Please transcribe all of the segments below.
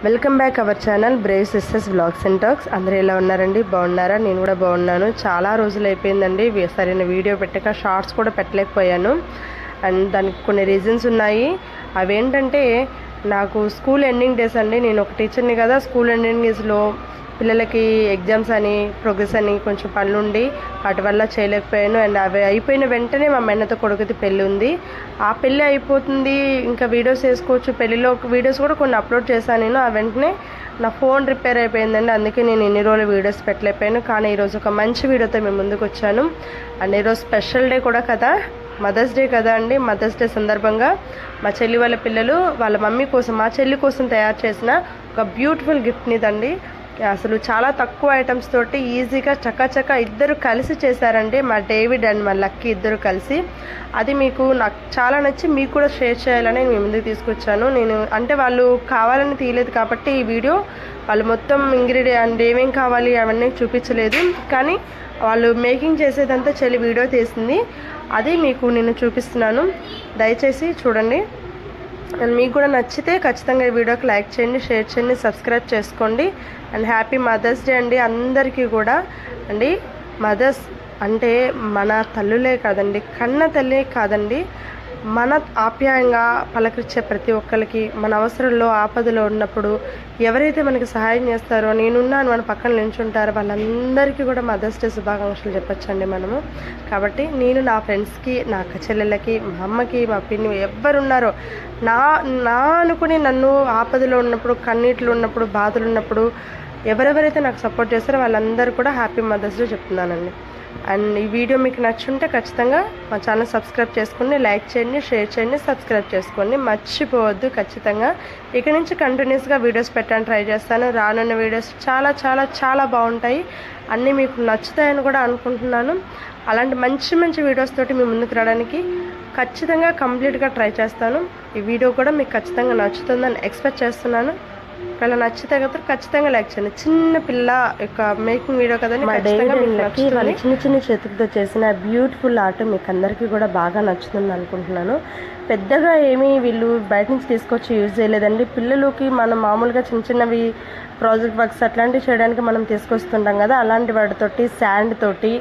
Welcome back our channel Brave Sisters Blogs and Talks. అందరూ ఎలా ఉన్నారండి? బాగున్నారా? నేను కూడా బాగున్నాను. చాలా రోజులు అయిపోయిందండి సరైన వీడియో పెట్టక, షార్ట్స్ కూడా పెట్టలేకపోయాను. అండ్ దానికి కొన్ని రీజన్స్ ఉన్నాయి. అవేంటంటే, నాకు స్కూల్ ఎండింగ్ డేస్ అండి. నేను ఒక టీచర్ని కదా, స్కూల్ ఎండింగ్ డేస్లో పిల్లలకి ఎగ్జామ్స్ అని, ప్రోగ్రెస్ అని కొంచెం పనులుండి వాటి వల్ల చేయలేకపోయాను. అండ్ అవి అయిపోయిన వెంటనే మా మేనత్త కొడుకుది పెళ్ళి ఉంది. ఆ పెళ్ళి అయిపోతుంది, ఇంకా వీడియోస్ వేసుకోవచ్చు. పెళ్ళిలో వీడియోస్ కూడా కొన్ని అప్లోడ్ చేశాను నేను. ఆ వెంటనే నా ఫోన్ రిపేర్ అయిపోయిందండి. అందుకే నేను ఎన్ని రోజులు వీడియోస్ పెట్టలేకపోయాను. కానీ ఈరోజు ఒక మంచి వీడియోతో మేము ముందుకు వచ్చాను. అండ్ ఈరోజు స్పెషల్ డే కూడా కదా, మదర్స్ డే కదా అండి. మదర్స్ డే సందర్భంగా మా చెల్లి వాళ్ళ పిల్లలు వాళ్ళ మమ్మీ కోసం, మా చెల్లి కోసం తయారు చేసిన ఒక బ్యూటిఫుల్ గిఫ్ట్ని ఇదండి. అసలు చాలా తక్కువ ఐటమ్స్ తోటి ఈజీగా చకాచకా ఇద్దరు కలిసి చేశారండి. మా డేవిడ్ అండ్ మా లక్కీ ఇద్దరు కలిసి. అది నాకు చాలా నచ్చి మీకు కూడా షేర్ చేయాలని నేను ముందుకు తీసుకొచ్చాను. నేను అంటే వాళ్ళు కావాలని తీయలేదు కాబట్టి ఈ వీడియో వాళ్ళు మొత్తం ఇంగ్రీడియంట్ ఏమేం కావాలి అవన్నీ చూపించలేదు. కానీ వాళ్ళు మేకింగ్ చేసేదంతా చెల్లి వీడియో తీసింది. అది నేను చూపిస్తున్నాను. దయచేసి చూడండి. అండ్ మీకు కూడా నచ్చితే ఖచ్చితంగా ఈ వీడియోకి లైక్ చేయండి, షేర్ చేయండి, సబ్స్క్రైబ్ చేసుకోండి. అండ్ హ్యాపీ మదర్స్ డే అండి అందరికీ కూడా. అండి మదర్స్ అంటే మన తల్లులే కాదండి, కన్న తల్లే కాదండి, మన ఆప్యాయంగా పలకరించే ప్రతి ఒక్కరికి, మన అవసరంలో ఆపదలో ఉన్నప్పుడు ఎవరైతే మనకి సహాయం చేస్తారో, నేనున్నాను మన పక్కన నిల్చుంటారో వాళ్ళందరికీ కూడా మదర్స్ డే శుభాకాంక్షలు చెప్పొచ్చండి మనము. కాబట్టి నేను నా ఫ్రెండ్స్కి, నా అక్క చెల్లెళ్ళకి, మా అమ్మకి, మా పిన్ని ఎవరున్నారో నా అనుకుని నన్ను ఆపదలో ఉన్నప్పుడు, కన్నీటిలో ఉన్నప్పుడు, బాధలు ఉన్నప్పుడు ఎవరెవరైతే నాకు సపోర్ట్ చేస్తారో వాళ్ళందరూ కూడా హ్యాపీ మదర్స్ డే చెప్తున్నానండి. అండ్ ఈ వీడియో మీకు నచ్చుంటే ఖచ్చితంగా మా ఛానల్ సబ్స్క్రైబ్ చేసుకోండి, లైక్ చేయండి, షేర్ చేయండి, సబ్స్క్రైబ్ చేసుకోండి, మర్చిపోవద్దు. ఖచ్చితంగా ఇక నుంచి కంటిన్యూస్గా వీడియోస్ పెట్టడానికి ట్రై చేస్తాను. రానున్న వీడియోస్ చాలా చాలా చాలా బాగుంటాయి. అన్నీ మీకు నచ్చుతాయని కూడా అనుకుంటున్నాను. అలాంటి మంచి మంచి వీడియోస్ తోటి మీ ముందుకు రావడానికి ఖచ్చితంగా కంప్లీట్గా ట్రై చేస్తాను. ఈ వీడియో కూడా మీకు ఖచ్చితంగా నచ్చుతుందని ఎక్స్పెక్ట్ చేస్తున్నాను. ఒకవేళ నచ్చితే కదా ఖచ్చితంగా లైక్ చేయండి. చిన్న పిల్ల యొక్క మేకింగ్ వీడియో కదండి. వాళ్ళు చిన్న చిన్న చేతులతో చేసిన బ్యూటిఫుల్ ఆర్ట్ మీకు అందరికీ కూడా బాగా నచ్చుతుంది అనుకుంటున్నాను. పెద్దగా ఏమీ వీళ్ళు బయట నుంచి తీసుకొచ్చి యూజ్ చేయలేదండి. పిల్లలకి మనం మామూలుగా చిన్న చిన్నవి ప్రాజెక్ట్ వర్క్స్ అట్లాంటివి చేయడానికి మనం తీసుకొస్తుంటాం కదా, అలాంటి వాటితోటి శాండ్ తోటి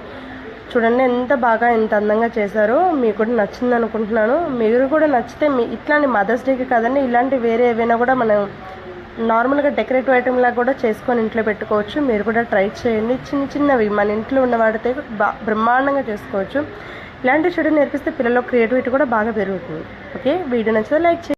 చూడండి ఎంత బాగా, ఎంత అందంగా చేశారో. మీకు కూడా నచ్చింది అనుకుంటున్నాను. మీరు కూడా నచ్చితే ఇట్లాంటి మదర్స్ డేకి కదండి, ఇలాంటి వేరే ఏవైనా కూడా మనం నార్మల్గా డెకరేటివ్ ఐటమ్ లాగా కూడా చేసుకొని ఇంట్లో పెట్టుకోవచ్చు. మీరు కూడా ట్రై చేయండి. చిన్న చిన్నవి మన ఇంట్లో ఉన్న వాటితో బ్రహ్మాండంగా చేసుకోవచ్చు. ఇలాంటి చెడు నేర్పిస్తే పిల్లల్లో క్రియేటివిటీ కూడా బాగా పెరుగుతుంది. ఓకే, వీడియో నచ్చితే లైక్ చేయండి.